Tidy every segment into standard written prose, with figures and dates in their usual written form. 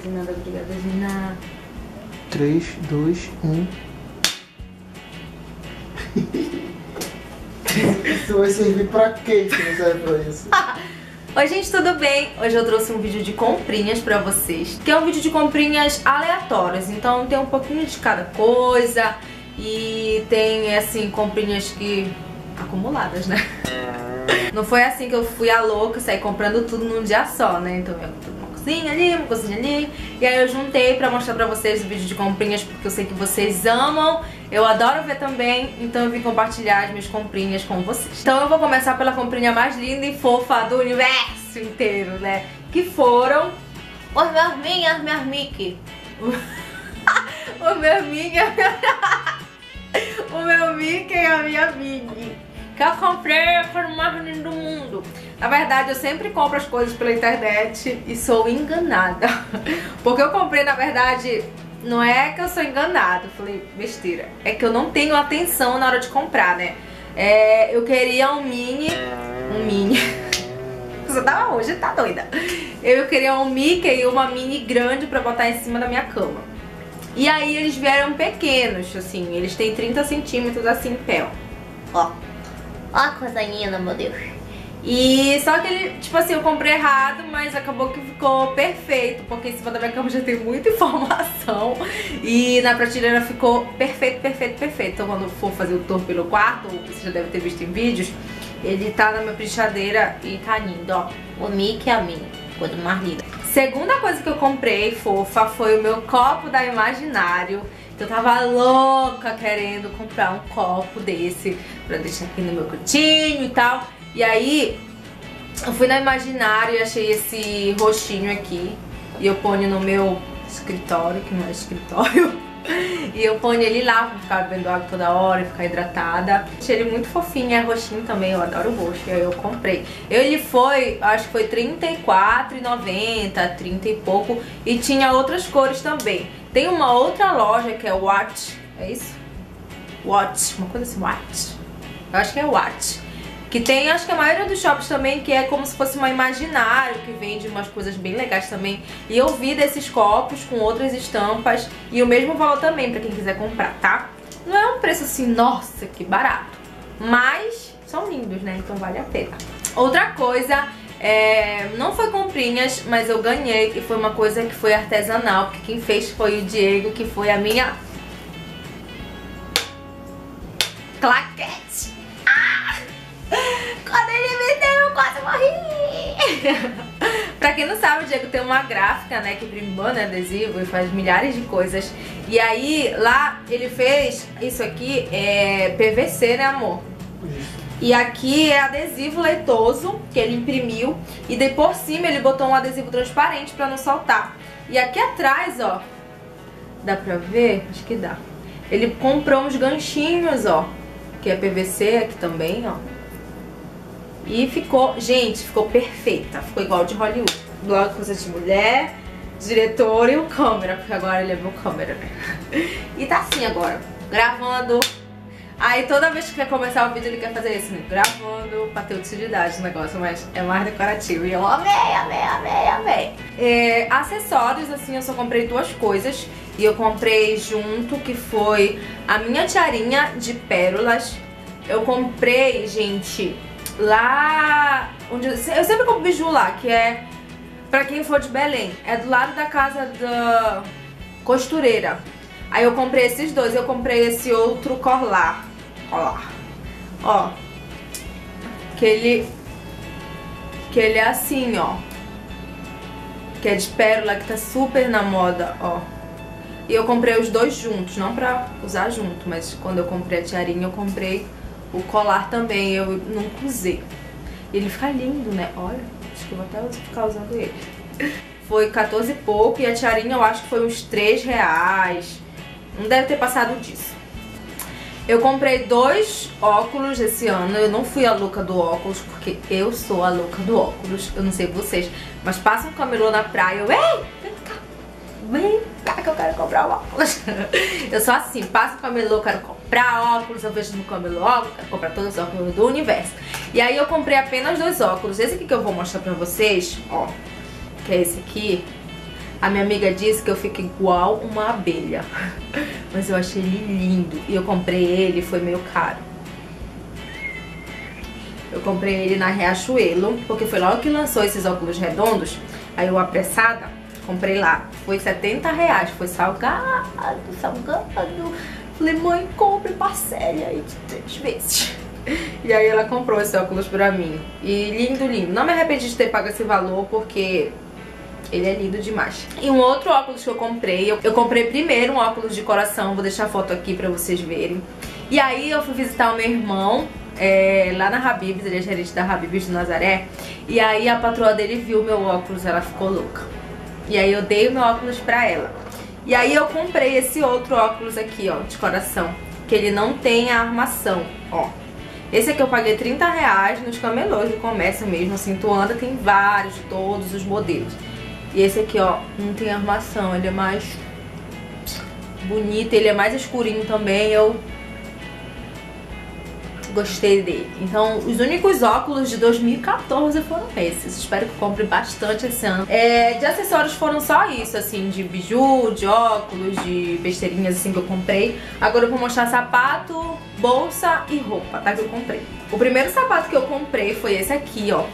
brigadeirinha, nada brigadeirinha. 3, 2, 1. Isso vai servir pra quê se não serve pra isso? Oi gente, tudo bem? Hoje eu trouxe um vídeo de comprinhas pra vocês, que é um vídeo de comprinhas aleatórias, então tem um pouquinho de cada coisa e tem assim comprinhas que acumuladas, né? Não foi assim que eu fui a louca, saí comprando tudo num dia só, né? Então eu comprei uma coisinha ali, uma coisinha ali, e aí eu juntei pra mostrar pra vocês o vídeo de comprinhas, porque eu sei que vocês amam, eu adoro ver também, então eu vim compartilhar as minhas comprinhas com vocês. Então eu vou começar pela comprinha mais linda e fofa do universo inteiro, né? Que foram os meus Mickey. O meu Mickey o meu Mickey e a minha Minnie, que eu comprei para o mais lindo do mundo. Na verdade, eu sempre compro as coisas pela internet e sou enganada. Porque eu comprei, na verdade, não é que eu sou enganada, falei besteira. É que eu não tenho atenção na hora de comprar, né? Eu queria um Minnie. Você tá hoje, tá doida. Eu queria um Mickey e uma Minnie grande pra botar em cima da minha cama. E aí eles vieram pequenos, assim, eles têm 30 centímetros assim em pé, ó. Ó a coisa linda, meu Deus. E só que ele, tipo assim, eu comprei errado, mas acabou que ficou perfeito, porque em cima da minha cama já tem muita informação. E na prateleira ficou perfeito, perfeito, perfeito. Então quando for fazer o tour pelo quarto, você já deve ter visto em vídeos, ele tá na minha penteadeira e tá lindo, ó. O Mickey e a Minnie, coisa mais linda. Segunda coisa que eu comprei, fofa, foi o meu copo da Imaginário. Eu tava louca querendo comprar um copo desse pra deixar aqui no meu cantinho e tal. E aí, eu fui na Imaginário e achei esse roxinho aqui. E eu ponho no meu escritório, que não é escritório. E eu ponho ele lá pra ficar bebendo água toda hora e ficar hidratada. Achei ele muito fofinho, é roxinho também, eu adoro o roxo. E aí eu comprei. Ele foi, acho que foi R$34,90, 30 e pouco. E tinha outras cores também. Tem uma outra loja que é Watch, é isso? Watch, uma coisa assim, Watch. Eu acho que é Watch. Que tem, acho que a maioria dos shops também, que é como se fosse uma Imaginário, que vende umas coisas bem legais também. E eu vi desses copos com outras estampas e o mesmo valor também pra quem quiser comprar, tá? Não é um preço assim, nossa, que barato. Mas são lindos, né? Então vale a pena. Outra coisa, não foi comprinhas, mas eu ganhei. E foi uma coisa que foi artesanal, porque quem fez foi o Diego, que foi a minha claquete. Quando ele me deu, eu quase morri. Pra quem não sabe, o Diego tem uma gráfica, né, que imprime adesivo e faz milhares de coisas. E aí, lá, ele fez isso aqui, é PVC, né, amor? E aqui é adesivo leitoso, que ele imprimiu. E daí por cima ele botou um adesivo transparente pra não soltar. E aqui atrás, ó, dá pra ver? Acho que dá. Ele comprou uns ganchinhos, ó, que é PVC aqui também, ó. E ficou, gente, ficou perfeita. Ficou igual de Hollywood. Blog coisa de mulher, diretor e o câmera, porque agora ele é meu câmera, né? E tá assim agora, gravando. Aí toda vez que quer começar o vídeo ele quer fazer isso, né? Gravando, pra ter utilidade o negócio, mas é mais decorativo. E eu amei, amei, amei, amei. Acessórios, assim, eu só comprei duas coisas. E eu comprei junto, que foi a minha tiarinha de pérolas. Eu comprei, gente, lá onde eu sempre compro biju lá, que é pra quem for de Belém, é do lado da casa da costureira. Aí eu comprei esses dois, eu comprei esse outro colar, ó, que ele é assim, ó, que é de pérola, que tá super na moda, ó. E eu comprei os dois juntos, não pra usar junto, mas quando eu comprei a tiarinha eu comprei o colar também, eu nunca usei. Ele fica lindo, né? Olha, acho que eu vou até ficar usando ele. Foi 14 e pouco e a tiarinha eu acho que foi uns R$3. Não deve ter passado disso. Eu comprei 2 óculos esse ano. Eu não fui a louca do óculos, porque eu sou a louca do óculos. Eu não sei vocês, mas passa um camelô na praia, eu, ei, vem cá que eu quero comprar o óculos. Eu sou assim, passo o camelô, quero comprar óculos, eu vejo no camelô óculos, quero comprar todos os óculos do universo. E aí eu comprei apenas 2 óculos. Esse aqui que eu vou mostrar pra vocês, ó, que é esse aqui. A minha amiga disse que eu fico igual uma abelha. Mas eu achei ele lindo. E eu comprei ele, foi meio caro. Eu comprei ele na Riachuelo, porque foi logo que lançou esses óculos redondos. Aí eu, apressada, comprei lá. Foi R$70, foi salgado, salgado. Falei, mãe, compre, parcele aí de 3 vezes. E aí ela comprou esse óculos pra mim. E lindo, lindo. Não me arrependi de ter pago esse valor, porque ele é lindo demais. E um outro óculos que eu comprei, eu comprei primeiro um óculos de coração. Vou deixar a foto aqui pra vocês verem. E aí eu fui visitar o meu irmão lá na Habib's, ele é gerente da Habib's de Nazaré. E aí a patroa dele viu meu óculos, ela ficou louca. E aí eu dei o meu óculos pra ela. E aí eu comprei esse outro óculos aqui, ó, de coração, que ele não tem a armação, ó. Esse aqui eu paguei R$30 nos camelôs do comércio mesmo, assim, tu anda, tem vários, de todos os modelos. E esse aqui, ó, não tem armação, ele é mais bonito, ele é mais escurinho também, eu gostei dele. Então, os únicos óculos de 2014 foram esses. Espero que eu compre bastante esse ano. De acessórios foram só isso, assim, de biju, de óculos, de besteirinhas, assim, que eu comprei. Agora eu vou mostrar sapato, bolsa e roupa, tá? Que eu comprei. O primeiro sapato que eu comprei foi esse aqui, ó.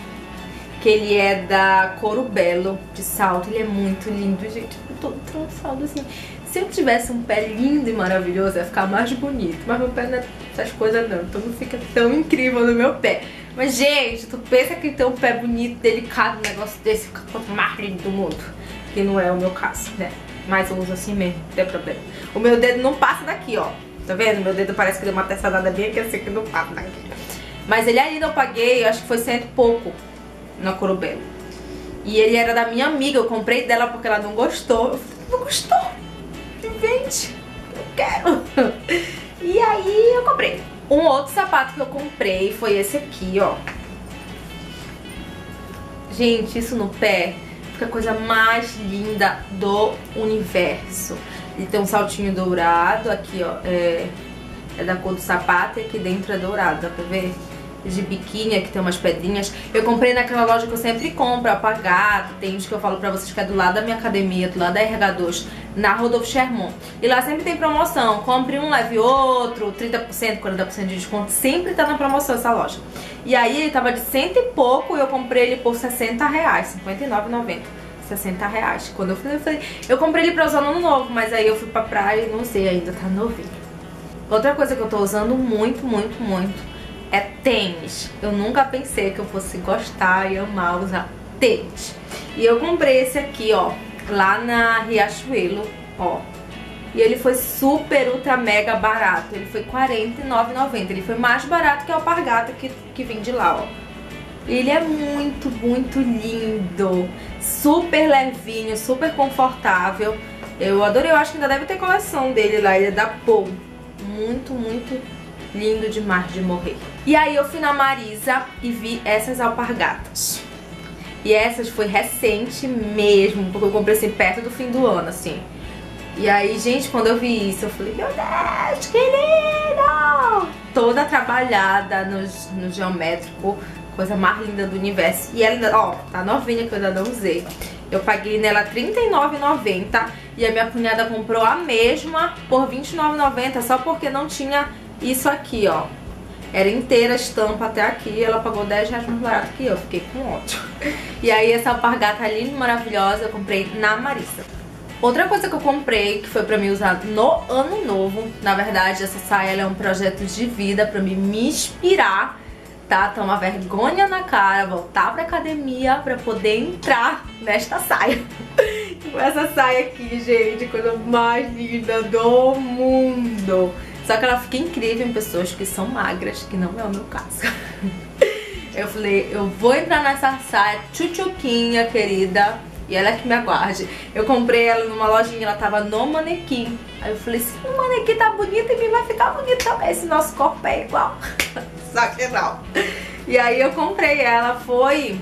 Que ele é da Couro Belo, de salto. Ele é muito lindo, gente. Eu tô trançado, assim. Se eu tivesse um pé lindo e maravilhoso, ia ficar mais bonito. Mas meu pé não é essas coisas não, então não fica tão incrível no meu pé. Mas, gente, tu pensa que tem um pé bonito, delicado, um negócio desse, fica quanto mais lindo do mundo. Que não é o meu caso, né? Mas eu uso assim mesmo, não tem problema. O meu dedo não passa daqui, ó. Tá vendo? Meu dedo parece que deu uma tessadada bem aqui, assim, que não passa daqui. Mas ele ainda eu paguei, eu acho que foi 100 e pouco na Couro Belo. E ele era da minha amiga, eu comprei dela porque ela não gostou. Eu falei, não gostou? Vende, eu quero. E aí eu comprei. Um outro sapato que eu comprei foi esse aqui, ó. Gente, isso no pé fica a coisa mais linda do universo. Ele tem um saltinho dourado, aqui, ó, é da cor do sapato e aqui dentro é dourado, dá pra ver? De biquíni, aqui tem umas pedrinhas. Eu comprei naquela loja que eu sempre compro, Alpargatas. Tem uns que eu falo pra vocês que é do lado da minha academia, do lado da RH2, na Rodolfo Sherman. E lá sempre tem promoção, compre um, leve outro, 30%, 40% de desconto. Sempre tá na promoção essa loja. E aí ele tava de 100 e pouco e eu comprei ele por R$60, R$59,90. R$60. Quando eu falei, eu comprei ele pra usar no ano novo, mas aí eu fui pra praia e não sei, ainda tá novinho. Outra coisa que eu tô usando muito, muito, muito é tênis. Eu nunca pensei que eu fosse gostar e amar usar tênis. E eu comprei esse aqui, ó, lá na Riachuelo, ó. E ele foi super, ultra, mega barato. Ele foi R$49,90. Ele foi mais barato que a Alpargata que vem de lá, ó. Ele é muito, muito lindo. Super levinho, super confortável. Eu adorei, eu acho que ainda deve ter coleção dele lá. Ele é da Paul. Muito, muito lindo demais de morrer. E aí eu fui na Marisa e vi essas Alpargatas. E essas foi recente mesmo, porque eu comprei assim perto do fim do ano, assim. E aí, gente, quando eu vi isso, eu falei, meu Deus, que lindo! Toda trabalhada no geométrico, coisa mais linda do universo. E ela, ó, tá novinha que eu ainda não usei. Eu paguei nela R$39,90 e a minha cunhada comprou a mesma por R$29,90 só porque não tinha isso aqui, ó. Era inteira a estampa até aqui, ela pagou R$10 mais barato que eu, fiquei com ódio. E aí essa Alpargata linda e maravilhosa eu comprei na Marisa. Outra coisa que eu comprei, que foi pra mim usar no ano novo, na verdade essa saia ela é um projeto de vida pra mim me inspirar, tá? Tomar vergonha na cara, voltar pra academia pra poder entrar nesta saia. Essa saia aqui, gente, coisa mais linda do mundo. Só que ela fica incrível em pessoas que são magras, que não é o meu caso. Eu falei, eu vou entrar nessa saia tchutchuquinha, querida, e ela que me aguarde. Eu comprei ela numa lojinha, ela tava no manequim. Aí eu falei, se o manequim tá bonito, ele vai ficar bonito também, esse nosso corpo é igual. Só que não. E aí eu comprei ela, foi...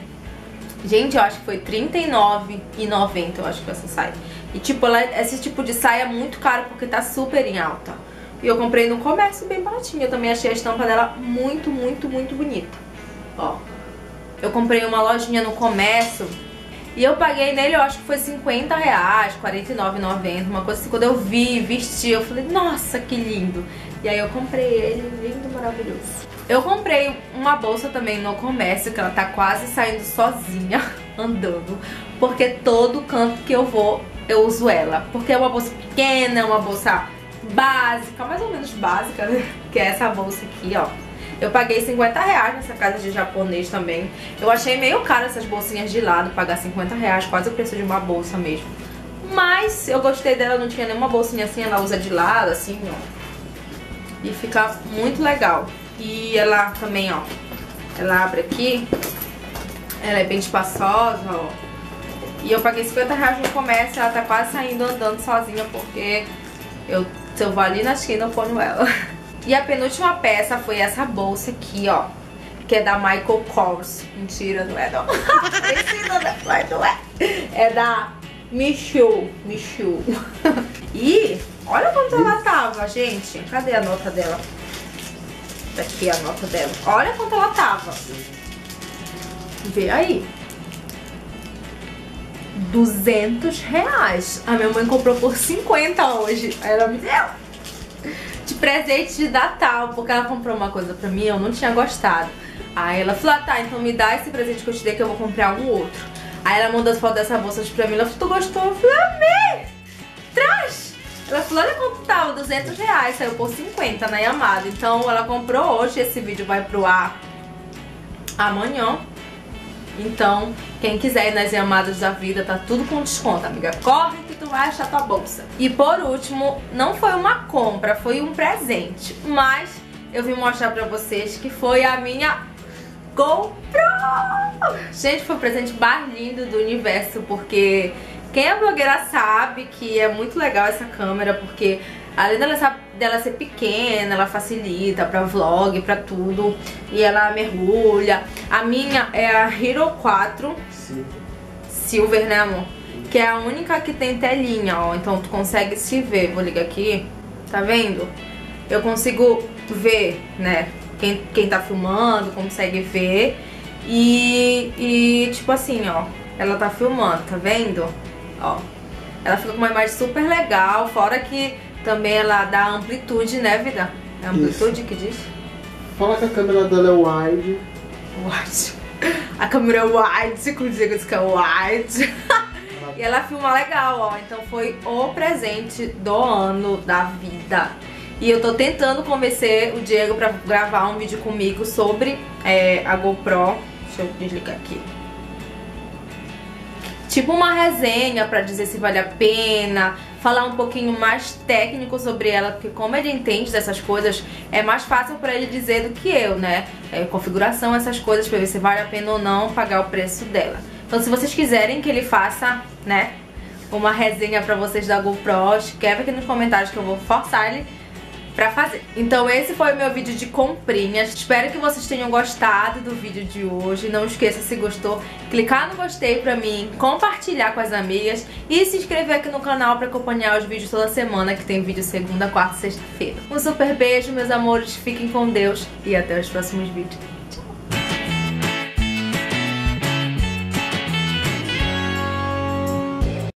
Gente, eu acho que foi R$39,90, eu acho que essa saia. E tipo, esse tipo de saia é muito caro porque tá super em alta. E eu comprei no comércio bem baratinho. Eu também achei a estampa dela muito, muito, muito bonita. Ó. Eu comprei uma lojinha no comércio E eu paguei nele, eu acho que foi R$50, R$49,90, uma coisa assim. Quando eu vi, vesti, eu falei, nossa, que lindo. E aí eu comprei ele, lindo, maravilhoso. Eu comprei uma bolsa também no comércio, que ela tá quase saindo sozinha, andando. Porque todo canto que eu vou, eu uso ela. Porque é uma bolsa pequena, é uma bolsa básica, mais ou menos básica, né? Que é essa bolsa aqui, ó. Eu paguei R$50 nessa casa de japonês também. Eu achei meio caro essas bolsinhas de lado, pagar R$50, quase o preço de uma bolsa mesmo. Mas eu gostei dela, não tinha nenhuma bolsinha assim, ela usa de lado, assim, ó. E fica muito legal. E ela também, ó, ela abre aqui, ela é bem espaçosa, ó. E eu paguei R$50 no comércio, ela tá quase saindo andando sozinha, porque se eu vou ali na esquina eu ponho ela. E a penúltima peça foi essa bolsa aqui, ó, que é da Michael Kors. Mentira, não é não. Mentira, mas não é. É da Michu. E olha quanto ela tava, gente. Cadê a nota dela? Tá aqui a nota dela. Olha quanto ela tava. Vê aí. R$200. A minha mãe comprou por 50 hoje. Aí ela me deu de presente de Natal, porque ela comprou uma coisa pra mim, eu não tinha gostado. Aí ela falou, ah, tá, então me dá esse presente que eu te dei que eu vou comprar um outro. Aí ela mandou as fotos dessa bolsa pra mim, ela falou, tu gostou? Eu falei, amei! Traz! Ela falou, olha quanto tava, R$200, saiu por 50 na Yamada. Então ela comprou hoje, esse vídeo vai pro ar amanhã. Então, quem quiser ir nas Yamadas da vida, tá tudo com desconto, amiga. Corre que tu vai achar tua bolsa. E por último, não foi uma compra, foi um presente. Mas eu vim mostrar pra vocês que foi a minha GoPro. Gente, foi o presente mais lindo do universo, porque quem é blogueira sabe que é muito legal essa câmera, porque além dela ser pequena, ela facilita pra vlog, pra tudo. E ela mergulha. A minha é a Hero 4 Silver, né, amor? Que é a única que tem telinha, ó. Então tu consegue se ver. Vou ligar aqui. Tá vendo? Eu consigo ver, né? Quem tá filmando consegue ver. E tipo assim, ó. Ela tá filmando, tá vendo? Ó. Ela fica com uma imagem super legal. Fora que também ela dá amplitude, né, vida? É amplitude que diz? Fala que a câmera dela é wide. Wide. A câmera é wide, com digo que é wide. E ela filma legal, ó. Então foi o presente do ano da vida. E eu tô tentando convencer o Diego pra gravar um vídeo comigo sobre a GoPro. Deixa eu desligar aqui. Tipo uma resenha pra dizer se vale a pena, falar um pouquinho mais técnico sobre ela, porque como ele entende dessas coisas, é mais fácil pra ele dizer do que eu, né? Configuração, essas coisas, pra ver se vale a pena ou não pagar o preço dela. Então se vocês quiserem que ele faça, né, uma resenha pra vocês da GoPro, escreve aqui nos comentários que eu vou forçar ele pra fazer. Então esse foi o meu vídeo de comprinhas. Espero que vocês tenham gostado do vídeo de hoje. Não esqueça, se gostou, clicar no gostei pra mim, compartilhar com as amigas e se inscrever aqui no canal pra acompanhar os vídeos toda semana, que tem vídeo segunda, quarta e sexta-feira. Um super beijo, meus amores, fiquem com Deus e até os próximos vídeos.